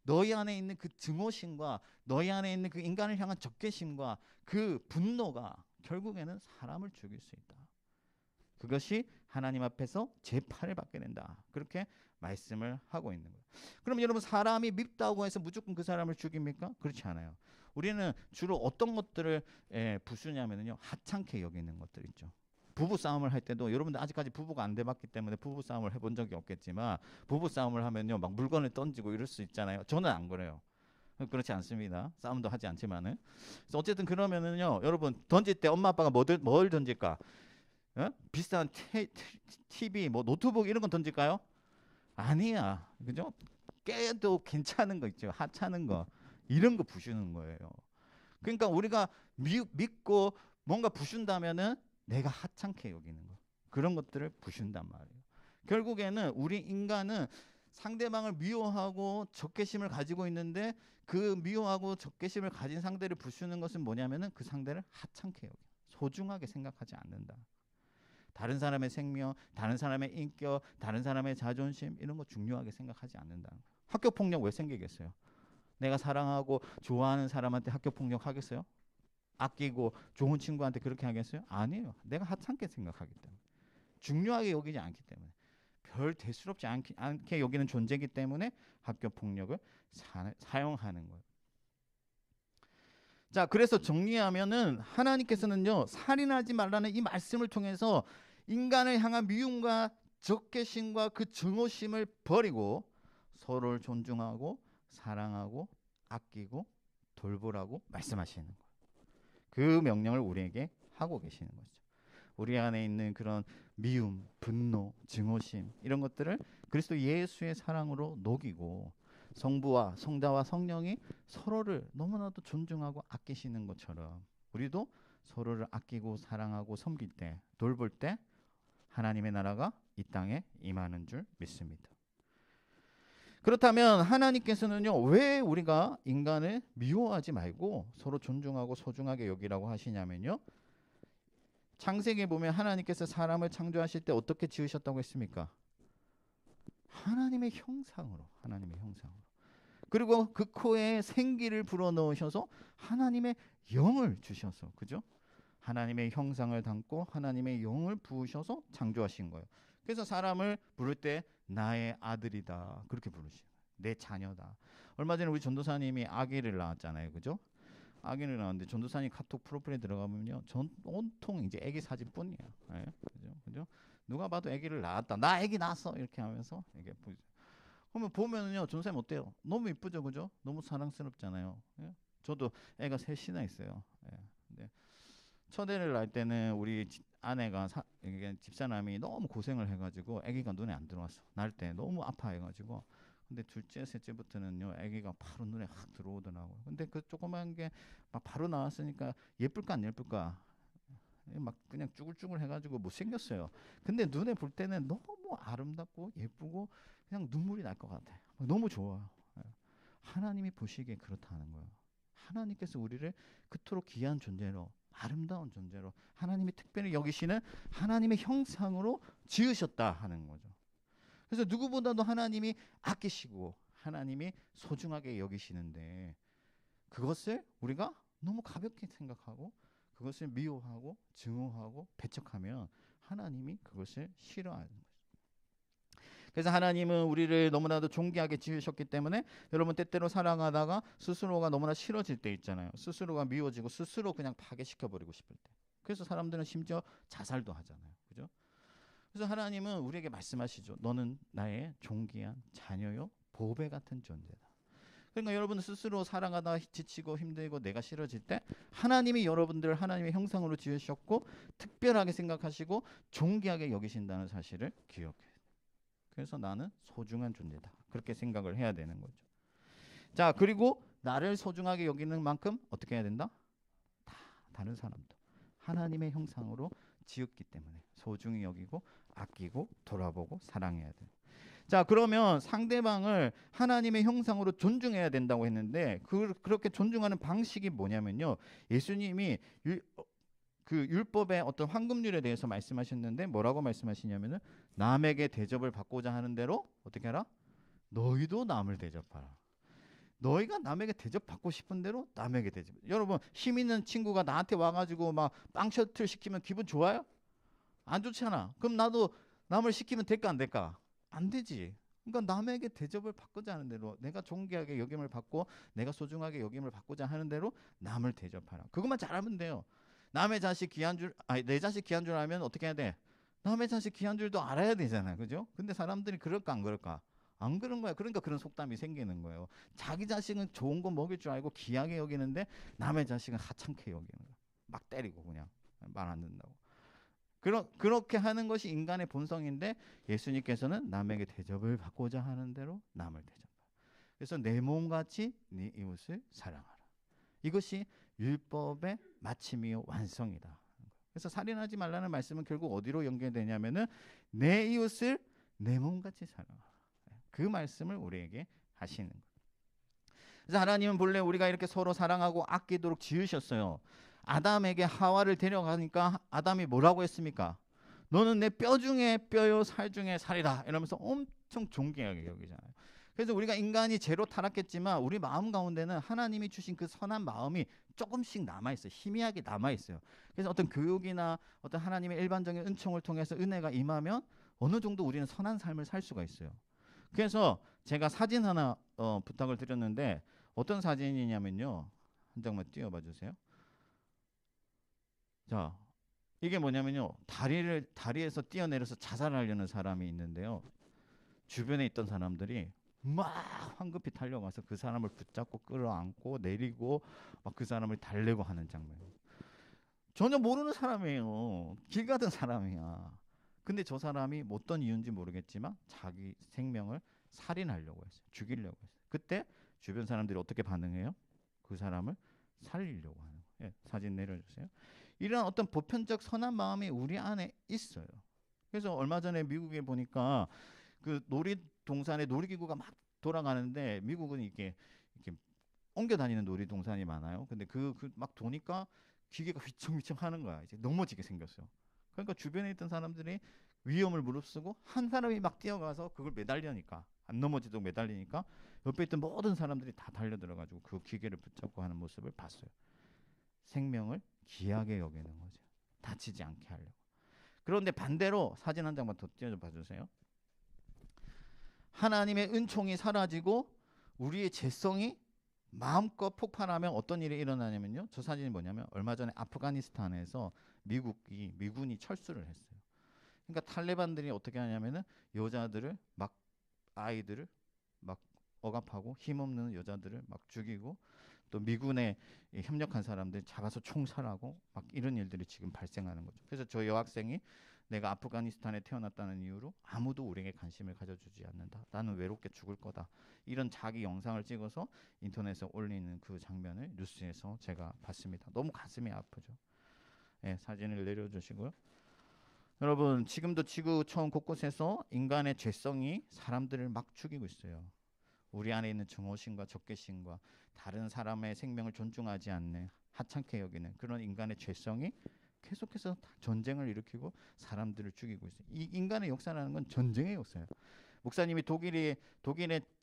너희 안에 있는 그 증오심과 너희 안에 있는 그 인간을 향한 적개심과 그 분노가 결국에는 사람을 죽일 수 있다. 그것이 하나님 앞에서 재판을 받게 된다. 그렇게 말씀을 하고 있는 거예요. 그럼 여러분 사람이 밉다고 해서 무조건 그 사람을 죽입니까? 그렇지 않아요. 우리는 주로 어떤 것들을 부수냐면요. 하찮게 여기는 것들 있죠. 부부 싸움을 할 때도 여러분들 아직까지 부부가 안 돼봤기 때문에 부부 싸움을 해본 적이 없겠지만 부부 싸움을 하면요 막 물건을 던지고 이럴 수 있잖아요. 저는 안 그래요. 그렇지 않습니다. 싸움도 하지 않지만은. 그래서 어쨌든 그러면은요 여러분 던질 때 엄마 아빠가 뭘 던질까? 어? 비싼 TV 뭐 노트북 이런 건 던질까요? 아니야. 그죠? 깨도 괜찮은 거 있죠. 하찮은 거 이런 거 부수는 거예요. 그러니까 우리가 믿고 뭔가 부순다면은 내가 하찮게 여기는 거 그런 것들을 부순단 말이에요. 결국에는 우리 인간은 상대방을 미워하고 적개심을 가지고 있는데 그 미워하고 적개심을 가진 상대를 부수는 것은 뭐냐면은 그 상대를 하찮게 여겨 소중하게 생각하지 않는다. 다른 사람의 생명, 다른 사람의 인격, 다른 사람의 자존심 이런 거 중요하게 생각하지 않는다. 학교 폭력 왜 생기겠어요? 내가 사랑하고 좋아하는 사람한테 학교 폭력 하겠어요? 아끼고 좋은 친구한테 그렇게 하겠어요? 아니에요. 내가 하찮게 생각하기 때문에. 중요하게 여기지 않기 때문에. 별 대수롭지 않게 여기는 존재이기 때문에 학교 폭력을 사용하는 거예요. 자, 그래서 정리하면은 하나님께서는요, 살인하지 말라는 이 말씀을 통해서 인간을 향한 미움과 적개심과 그 증오심을 버리고 서로를 존중하고 사랑하고 아끼고 돌보라고 말씀하시는 거예요. 그 명령을 우리에게 하고 계시는 거죠. 우리 안에 있는 그런 미움, 분노, 증오심 이런 것들을 그리스도 예수의 사랑으로 녹이고 성부와 성자와 성령이 서로를 너무나도 존중하고 아끼시는 것처럼 우리도 서로를 아끼고 사랑하고 섬길 때, 돌볼 때 하나님의 나라가 이 땅에 임하는 줄 믿습니다. 그렇다면 하나님께서는요, 왜 우리가 인간을 미워하지 말고 서로 존중하고 소중하게 여기라고 하시냐면요. 창세기에 보면 하나님께서 사람을 창조하실 때 어떻게 지으셨다고 했습니까? 하나님의 형상으로. 그리고 그 코에 생기를 불어넣으셔서 하나님의 영을 주셔서, 그죠? 하나님의 형상을 담고 하나님의 영을 부으셔서 창조하신 거예요. 그래서 사람을 부를 때 나의 아들이다 그렇게 부르시는 거예요. 내 자녀다. 얼마 전에 우리 전도사님이 아기를 낳았잖아요, 그죠? 아기를 낳았는데 전도사님 카톡 프로필에 들어가면요, 온통 이제 아기 사진뿐이에요. 네? 그죠? 누가 봐도 아기를 낳았다. 나 아기 낳았어 이렇게 하면서 이게 그러면 보면은요, 전도사님 어때요? 너무 이쁘죠, 그죠? 너무 사랑스럽잖아요. 예? 저도 애가 셋이나 있어요. 예. 근데 첫 애를 낳을 때는 우리 아내가 이게 집사람이 너무 고생을 해가지고 아기가 눈에 안 들어왔어. 낳을 때 너무 아파해가지고. 근데 둘째, 셋째부터는요, 아기가 바로 눈에 확 들어오더라고요. 근데 그 조그만 게 막 바로 나왔으니까 예쁠까 안 예쁠까? 막 그냥 쭈글쭈글 해가지고 못생겼어요. 근데 눈에 볼 때는 너무 아름답고 예쁘고 그냥 눈물이 날 것 같아. 너무 좋아요. 예. 하나님이 보시기에 그렇다는 거예요. 하나님께서 우리를 그토록 귀한 존재로 아름다운 존재로 하나님이 특별히 여기시는 하나님의 형상으로 지으셨다 하는 거죠. 그래서 누구보다도 하나님이 아끼시고 하나님이 소중하게 여기시는데 그것을 우리가 너무 가볍게 생각하고 그것을 미워하고 증오하고 배척하면 하나님이 그것을 싫어하는 거죠. 그래서 하나님은 우리를 너무나도 존귀하게 지으셨기 때문에 여러분 때때로 사랑하다가 스스로가 너무나 싫어질 때 있잖아요. 스스로가 미워지고 스스로 그냥 파괴시켜버리고 싶을 때. 그래서 사람들은 심지어 자살도 하잖아요. 그죠? 그래서 하나님은 우리에게 말씀하시죠. 너는 나의 존귀한 자녀요 보배 같은 존재다. 그러니까 여러분 스스로 살아가다 지치고 힘들고 내가 싫어질 때 하나님이 여러분들을 하나님의 형상으로 지으셨고 특별하게 생각하시고 존귀하게 여기신다는 사실을 기억해요. 그래서 나는 소중한 존재다. 그렇게 생각을 해야 되는 거죠. 자, 그리고 나를 소중하게 여기는 만큼 어떻게 해야 된다? 다른 사람도 하나님의 형상으로 지었기 때문에 소중히 여기고 아끼고 돌아보고 사랑해야 돼요. 자, 그러면 상대방을 하나님의 형상으로 존중해야 된다고 했는데 그렇게 존중하는 방식이 뭐냐면요. 예수님이 그 율법의 어떤 황금률에 대해서 말씀하셨는데 뭐라고 말씀하시냐면은 남에게 대접을 받고자 하는 대로 어떻게 하라? 너희도 남을 대접하라. 너희가 남에게 대접받고 싶은 대로 남에게 대접. 여러분 힘 있는 친구가 나한테 와가지고 막 빵 셔틀 시키면 기분 좋아요? 안 좋잖아. 그럼 나도 남을 시키면 될까 안 될까? 안 되지. 그러니까 남에게 대접을 받고자 하는 대로 내가 존귀하게 여김을 받고 내가 소중하게 여김을 받고자 하는 대로 남을 대접하라. 그것만 잘하면 돼요. 남의 자식 귀한 줄, 아니 내 자식 귀한 줄 알면 어떻게 해야 돼? 남의 자식 귀한 줄도 알아야 되잖아요. 그죠? 근데 사람들이 그럴까 안 그럴까? 안 그런 거야. 그러니까 그런 속담이 생기는 거예요. 자기 자식은 좋은 거 먹일 줄 알고 귀하게 여기는데 남의 자식은 하찮게 여기는 거야. 막 때리고 그냥 말 안 듣는다고. 그렇게 하는 것이 인간의 본성인데 예수님께서는 남에게 대접을 받고자 하는 대로 남을 대접하라. 그래서 내 몸같이 네 이웃을 사랑하라. 이것이 율법의 마침이요 완성이다. 그래서 살인하지 말라는 말씀은 결국 어디로 연결되냐면은 내 이웃을 내 몸같이 사랑하라. 그 말씀을 우리에게 하시는 거예요. 그래서 하나님은 본래 우리가 이렇게 서로 사랑하고 아끼도록 지으셨어요. 아담에게 하와를 데려가니까 아담이 뭐라고 했습니까? 너는 내 뼈 중에 뼈요 살 중에 살이다 이러면서 엄청 존귀하게 여기잖아요. 그래서 우리가 인간이 죄로 타락했지만 우리 마음 가운데는 하나님이 주신 그 선한 마음이 조금씩 남아있어요. 희미하게 남아있어요. 그래서 어떤 교육이나 어떤 하나님의 일반적인 은총을 통해서 은혜가 임하면 어느 정도 우리는 선한 삶을 살 수가 있어요. 그래서 제가 사진 하나 부탁을 드렸는데 어떤 사진이냐면요. 한 장만 띄워봐 주세요. 자, 이게 뭐냐면요. 다리에서 뛰어내려서 자살하려는 사람이 있는데요. 주변에 있던 사람들이 막 황급히 달려가서 그 사람을 붙잡고 끌어안고 내리고 막 그 사람을 달래고 하는 장면. 전혀 모르는 사람이에요. 길 가던 사람이야. 근데 저 사람이 어떤 이유인지 모르겠지만 자기 생명을 살인하려고 했어요. 죽이려고 했어요. 그때 주변 사람들이 어떻게 반응해요? 그 사람을 살리려고 하는 거예요. 예, 사진 내려주세요. 이런 어떤 보편적 선한 마음이 우리 안에 있어요. 그래서 얼마 전에 미국에 보니까 그 놀이동산에 놀이기구가 막 돌아가는데 미국은 이렇게 옮겨 다니는 놀이동산이 많아요. 근데 막 도니까 기계가 휘청휘청 하는 거야. 이제 넘어지게 생겼어요. 그러니까 주변에 있던 사람들이 위험을 무릅쓰고 한 사람이 막 뛰어가서 그걸 매달리니까 안 넘어지도록 매달리니까 옆에 있던 모든 사람들이 다 달려들어가지고 그 기계를 붙잡고 하는 모습을 봤어요. 생명을 귀하게 여기는 거죠. 다치지 않게 하려고. 그런데 반대로 사진 한 장만 더 띄워봐 주세요. 하나님의 은총이 사라지고 우리의 죄성이 마음껏 폭발하면 어떤 일이 일어나냐면요. 저 사진이 뭐냐면 얼마 전에 아프가니스탄에서 미군이 철수를 했어요. 그러니까 탈레반들이 어떻게 하냐면은 여자들을 막 아이들을 막 억압하고 힘없는 여자들을 막 죽이고 또 미군에 협력한 사람들 잡아서 총살하고 막 이런 일들이 지금 발생하는 거죠. 그래서 저 여학생이 내가 아프가니스탄에 태어났다는 이유로 아무도 우리에게 관심을 가져주지 않는다. 나는 외롭게 죽을 거다. 이런 자기 영상을 찍어서 인터넷에 올리는 그 장면을 뉴스에서 제가 봤습니다. 너무 가슴이 아프죠. 네, 사진을 내려주시고요. 여러분 지금도 지구촌 곳곳에서 인간의 죄성이 사람들을 막 죽이고 있어요. 우리 안에 있는 증오심과 적개심과 다른 사람의 생명을 존중하지 않는 하찮게 여기는 그런 인간의 죄성이 계속해서 전쟁을 일으키고 사람들을 죽이고 있어요. 이 인간의 역사라는 건 전쟁의 역사예요. 목사님이 독일의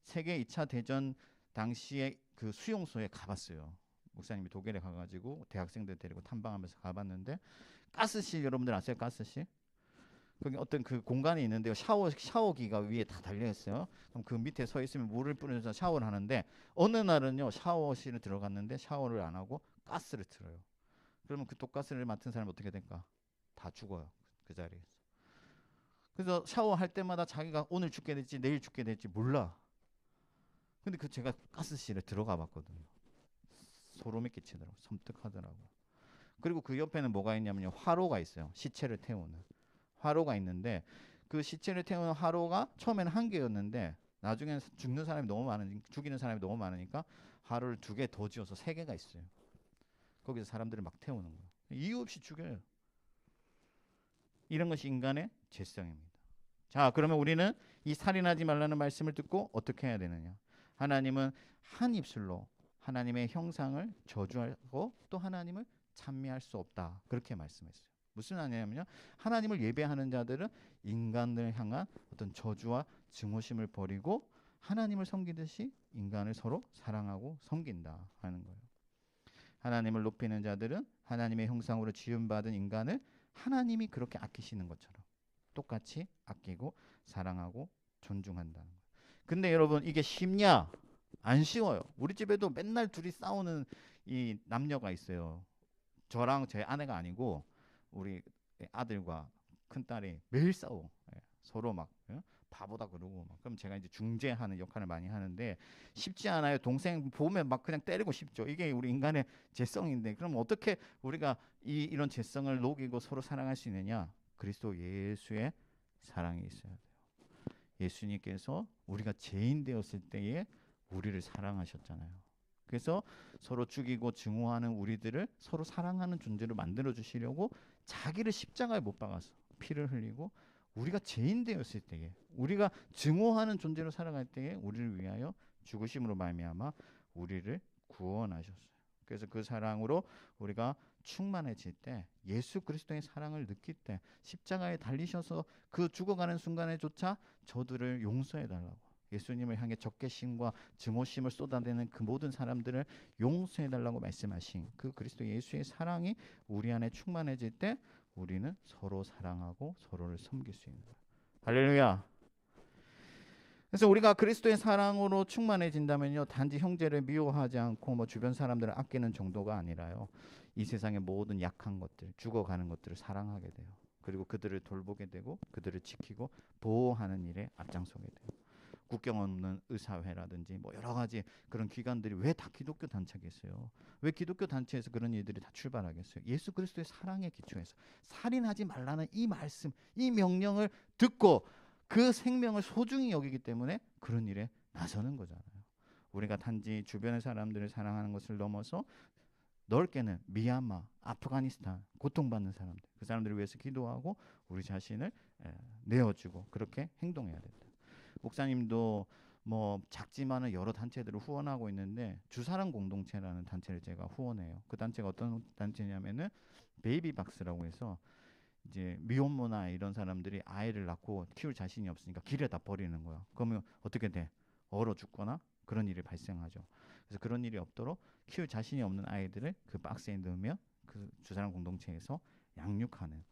세계 2차 대전 당시에 그 수용소에 가봤어요. 목사님이 독일에 가가지고 대학생들 데리고 탐방하면서 가봤는데 가스실 여러분들 아세요? 가스실? 거기 어떤 그 공간이 있는데요. 샤워기가 위에 다 달려 있어요. 그럼 그 밑에 서 있으면 물을 뿌려서 샤워를 하는데 어느 날은요 샤워실에 들어갔는데 샤워를 안 하고 가스를 틀어요. 그러면 그 독가스를 맡은 사람이 어떻게 될까? 다 죽어요. 그 자리에서. 그래서 샤워할 때마다 자기가 오늘 죽게 될지 내일 죽게 될지 몰라. 근데 그 제가 가스실에 들어가 봤거든요. 소름이 끼치더라고요. 섬뜩하더라고요. 그리고 그 옆에는 뭐가 있냐면요. 화로가 있어요. 시체를 태우는. 화로가 있는데 그 시체를 태우는 화로가 처음에는 한 개였는데 나중에는 죽이는 사람이 너무 많으니까 화로를 2개 더 지어서 3개가 있어요. 거기서 사람들을 막 태우는 거예요. 이유 없이 죽여요. 이런 것이 인간의 죄성입니다. 자, 그러면 우리는 이 살인하지 말라는 말씀을 듣고 어떻게 해야 되느냐? 하나님은 한 입술로 하나님의 형상을 저주하고 또 하나님을 찬미할 수 없다. 그렇게 말씀했어요. 무슨 말이냐면요. 하나님을 예배하는 자들은 인간을 향한 어떤 저주와 증오심을 버리고 하나님을 섬기듯이 인간을 서로 사랑하고 섬긴다 하는 거예요. 하나님을 높이는 자들은 하나님의 형상으로 지음받은 인간을 하나님이 그렇게 아끼시는 것처럼 똑같이 아끼고 사랑하고 존중한다는 거예요. 근데 여러분 이게 쉽냐? 안 쉬워요. 우리 집에도 맨날 둘이 싸우는 이 남녀가 있어요. 저랑 제 아내가 아니고 우리 아들과 큰딸이 매일 싸워. 서로 막 바보다 그러고 막. 그럼 제가 이제 중재하는 역할을 많이 하는데 쉽지 않아요. 동생 보면 막 그냥 때리고 싶죠. 이게 우리 인간의 죄성인데 그럼 어떻게 우리가 이런 죄성을 녹이고 서로 사랑할 수 있느냐? 그리스도 예수의 사랑이 있어야 돼요. 예수님께서 우리가 죄인 되었을 때에 우리를 사랑하셨잖아요. 그래서 서로 죽이고 증오하는 우리들을 서로 사랑하는 존재로 만들어 주시려고 자기를 십자가에 못 박아서 피를 흘리고 우리가 죄인 되었을 때에 우리가 증오하는 존재로 살아갈 때에 우리를 위하여 죽으심으로 말미암아 우리를 구원하셨어요. 그래서 그 사랑으로 우리가 충만해질 때 예수 그리스도의 사랑을 느낄 때 십자가에 달리셔서 그 죽어가는 순간에조차 저들을 용서해 달라고 예수님을 향해 적개심과 증오심을 쏟아내는 그 모든 사람들을 용서해 달라고 말씀하신 그 그리스도 예수의 사랑이 우리 안에 충만해질 때 우리는 서로 사랑하고 서로를 섬길 수 있는 거예요. 할렐루야. 그래서 우리가 그리스도의 사랑으로 충만해진다면요, 단지 형제를 미워하지 않고 뭐 주변 사람들을 아끼는 정도가 아니라요, 이 세상의 모든 약한 것들, 죽어가는 것들을 사랑하게 돼요. 그리고 그들을 돌보게 되고 그들을 지키고 보호하는 일에 앞장서게 돼요. 국경 없는 의사회라든지 뭐 여러 가지 그런 기관들이 왜 다 기독교 단체겠어요? 왜 기독교 단체에서 그런 일들이 다 출발하겠어요? 예수 그리스도의 사랑에 기초해서 살인하지 말라는 이 말씀, 이 명령을 듣고 그 생명을 소중히 여기기 때문에 그런 일에 나서는 거잖아요. 우리가 단지 주변의 사람들을 사랑하는 것을 넘어서 넓게는 미얀마, 아프가니스탄 고통받는 사람들, 그 사람들을 위해서 기도하고 우리 자신을 내어주고 그렇게 행동해야 된다. 목사님도 뭐 작지만은 여러 단체들을 후원하고 있는데 주사랑 공동체라는 단체를 제가 후원해요. 그 단체가 어떤 단체냐면은 베이비박스라고 해서 이제 미혼모나 이런 사람들이 아이를 낳고 키울 자신이 없으니까 길에다 버리는 거야. 그러면 어떻게 돼? 얼어 죽거나 그런 일이 발생하죠. 그래서 그런 일이 없도록 키울 자신이 없는 아이들을 그 박스에 넣으면 그 주사랑 공동체에서 양육하는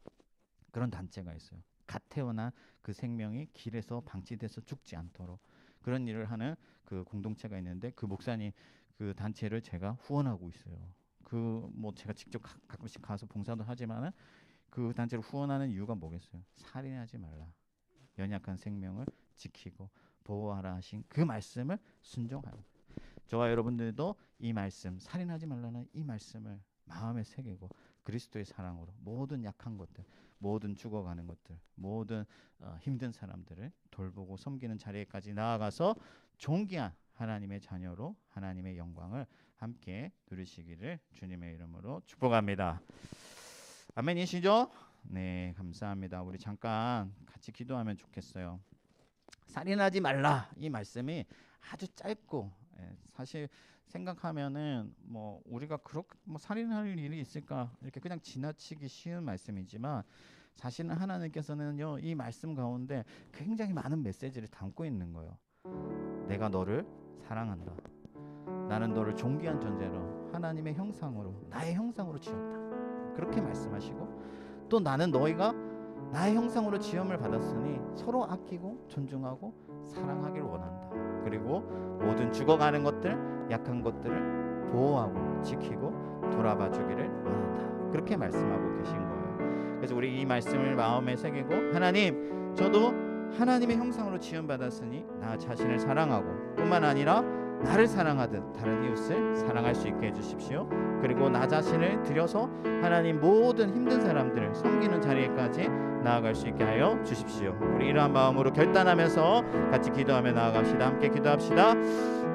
그런 단체가 있어요. 갓 태어난 그 생명이 길에서 방치돼서 죽지 않도록 그런 일을 하는 그 공동체가 있는데 그 목사님 그 단체를 제가 후원하고 있어요. 그 뭐 제가 직접 가끔씩 가서 봉사도 하지만은 그 단체를 후원하는 이유가 뭐겠어요? 살인하지 말라. 연약한 생명을 지키고 보호하라 하신 그 말씀을 순종하는. 저와 여러분들도 이 말씀, 살인하지 말라는 이 말씀을 마음에 새기고 그리스도의 사랑으로 모든 약한 것들, 모든 죽어가는 것들, 모든 힘든 사람들을 돌보고 섬기는 자리에까지 나아가서 존귀한 하나님의 자녀로 하나님의 영광을 함께 누리시기를 주님의 이름으로 축복합니다. 아멘이시죠? 네, 감사합니다. 우리 잠깐 같이 기도하면 좋겠어요. 살인하지 말라 이 말씀이 아주 짧고 사실 생각하면은 뭐 우리가 그렇게 뭐 살인할 일이 있을까 이렇게 그냥 지나치기 쉬운 말씀이지만 사실은 하나님께서는요 이 말씀 가운데 굉장히 많은 메시지를 담고 있는 거예요. 내가 너를 사랑한다. 나는 너를 존귀한 존재로 하나님의 형상으로 나의 형상으로 지었다. 그렇게 말씀하시고 또 나는 너희가 나의 형상으로 지음을 받았으니 서로 아끼고 존중하고 사랑하길 원한다. 그리고 모든 죽어가는 것들, 약한 것들을 보호하고 지키고 돌아봐 주기를 원한다. 그렇게 말씀하고 계신 거예요. 그래서 우리 이 말씀을 마음에 새기고 하나님, 저도 하나님의 형상으로 지음 받았으니 나 자신을 사랑하고 뿐만 아니라 나를 사랑하듯 다른 이웃을 사랑할 수 있게 해주십시오. 그리고 나 자신을 들여서 하나님 모든 힘든 사람들을 섬기는 자리에까지 나아갈 수 있게 하여 주십시오. 우리 이러한 마음으로 결단하면서 같이 기도하며 나아갑시다. 함께 기도합시다.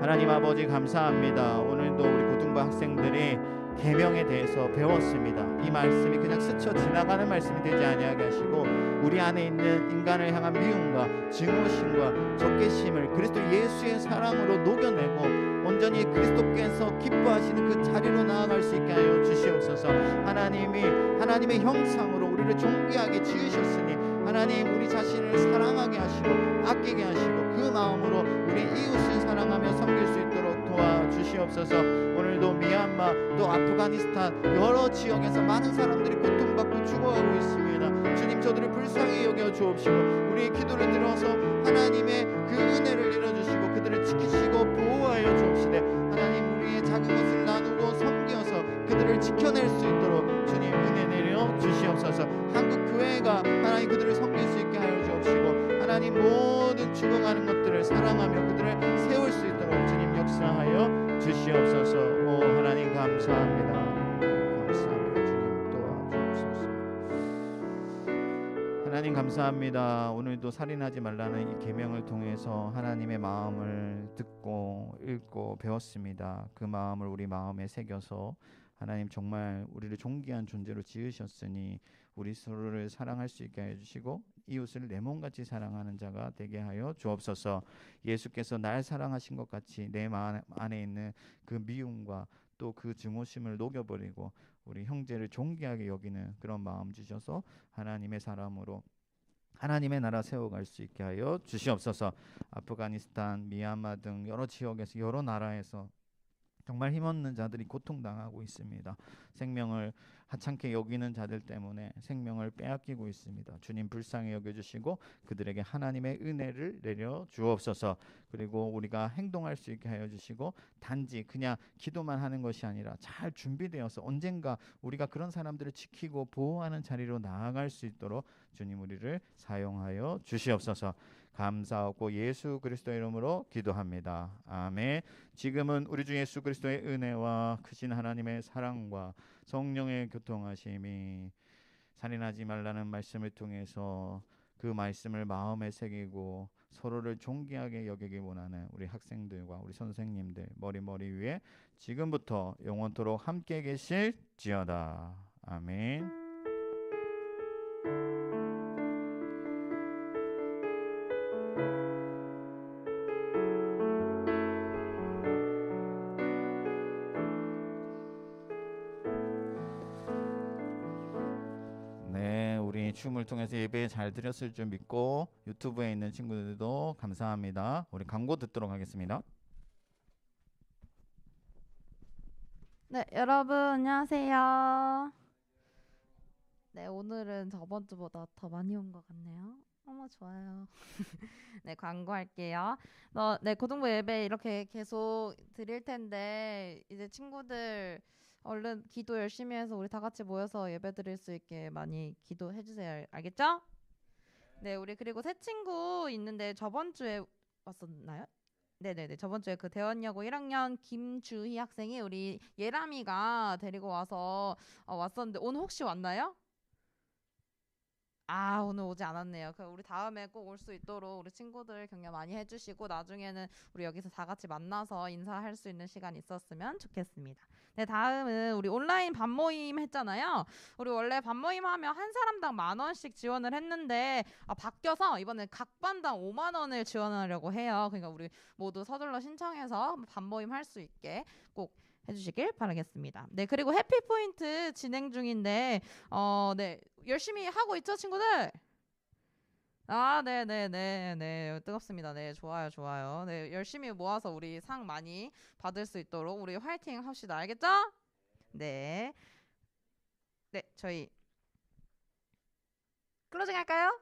하나님 아버지 감사합니다. 오늘도 우리 고등부 학생들이 계명에 대해서 배웠습니다. 이 말씀이 그냥 스쳐 지나가는 말씀이 되지 아니하게 하시고 우리 안에 있는 인간을 향한 미움과 증오심과 적개심을 그리스도 예수의 사랑으로 녹여내고 온전히 그리스도께서 기뻐하시는 그 자리로 나아갈 수 있게 하여 주시옵소서. 하나님이 하나님의 형상으로 우리를 존귀하게 지으셨으니 하나님 우리 자신을 사랑하게 하시고 아끼게 하시고 그 마음으로 우리 이웃을 사랑하며 섬길 수 있도록 도와주시옵소서. 오늘도 미얀마 또 아프가니스탄 여러 지역에서 많은 사람들이 고통받고 죽어가고 있습니다. 주님 저들을 불쌍히 여겨 주옵시고 우리의 기도를 들어서 하나님의 그 은혜를 내려주시고 그들을 지키시고 보호하여 주옵시되 하나님 우리의 작은 것을 나누고 섬겨서 그들을 지켜낼 수 있도록 주님 은혜 내려 주시옵소서. 한국 교회가 하나님 그들을 섬길 수 있게 하여 주옵시고 하나님 모든 죽어가는 것들을 사랑하며 그들을 세울 수 있도록 주님 역사하여 주시옵소서. 오 하나님 감사합니다. 감사합니다. 주님 도와주옵소서. 하나님 감사합니다. 오늘도 살인하지 말라는 이 계명을 통해서 하나님의 마음을 듣고 읽고 배웠습니다. 그 마음을 우리 마음에 새겨서 하나님 정말 우리를 존귀한 존재로 지으셨으니 우리 서로를 사랑할 수 있게 해주시고 이웃을 내 몸같이 사랑하는 자가 되게 하여 주옵소서. 예수께서 날 사랑하신 것 같이 내 마음 안에 있는 그 미움과 또 그 증오심을 녹여버리고 우리 형제를 존귀하게 여기는 그런 마음 주셔서 하나님의 사람으로 하나님의 나라 세워갈 수 있게 하여 주시옵소서. 아프가니스탄, 미얀마 등 여러 지역에서 여러 나라에서 정말 힘없는 자들이 고통당하고 있습니다. 생명을 하찮게 여기는 자들 때문에 생명을 빼앗기고 있습니다. 주님 불쌍히 여겨주시고 그들에게 하나님의 은혜를 내려 주옵소서. 그리고 우리가 행동할 수 있게 하여 주시고 단지 그냥 기도만 하는 것이 아니라 잘 준비되어서 언젠가 우리가 그런 사람들을 지키고 보호하는 자리로 나아갈 수 있도록 주님 우리를 사용하여 주시옵소서. 감사하고 예수 그리스도의 이름으로 기도합니다. 아멘. 지금은 우리 주 예수 그리스도의 은혜와 크신 하나님의 사랑과 성령의 교통하심이 살인하지 말라는 말씀을 통해서 그 말씀을 마음에 새기고 서로를 존귀하게 여기기 원하는 우리 학생들과 우리 선생님들 머리 위에 지금부터 영원토록 함께 계실지어다. 아멘. 춤을 통해서 예배 잘 드렸을 줄 믿고 유튜브에 있는 친구들도 감사합니다. 우리 광고 듣도록 하겠습니다. 네, 여러분 안녕하세요. 네, 오늘은 저번 주보다 더 많이 온 것 같네요. 어머 좋아요. 네, 광고할게요. 네, 고등부 예배 이렇게 계속 드릴 텐데 이제 친구들 얼른 기도 열심히 해서 우리 다 같이 모여서 예배 드릴 수 있게 많이 기도해 주세요. 알겠죠? 네, 우리 그리고 새 친구 있는데 저번 주에 왔었나요? 네네네. 저번 주에 그 대원여고 1학년 김주희 학생이 우리 예람이가 데리고 와서 왔었는데 오늘 혹시 왔나요? 아, 오늘 오지 않았네요. 그 우리 다음에 꼭 올 수 있도록 우리 친구들 격려 많이 해주시고 나중에는 우리 여기서 다 같이 만나서 인사할 수 있는 시간 있었으면 좋겠습니다. 네, 다음은 우리 온라인 반 모임 했잖아요. 우리 원래 반 모임 하면 한 사람당 10,000원씩 지원을 했는데 바뀌어서 이번에 각 반당 5만 원을 지원하려고 해요. 그러니까 우리 모두 서둘러 신청해서 반 모임 할 수 있게 꼭 해주시길 바라겠습니다. 네, 그리고 해피포인트 진행 중인데 네, 열심히 하고 있죠, 친구들? 아, 네, 뜨겁습니다. 네, 좋아요. 네, 열심히 모아서 우리 상 많이 받을 수 있도록 우리 화이팅 합시다. 알겠죠? 네, 네, 저희 클로징 할까요?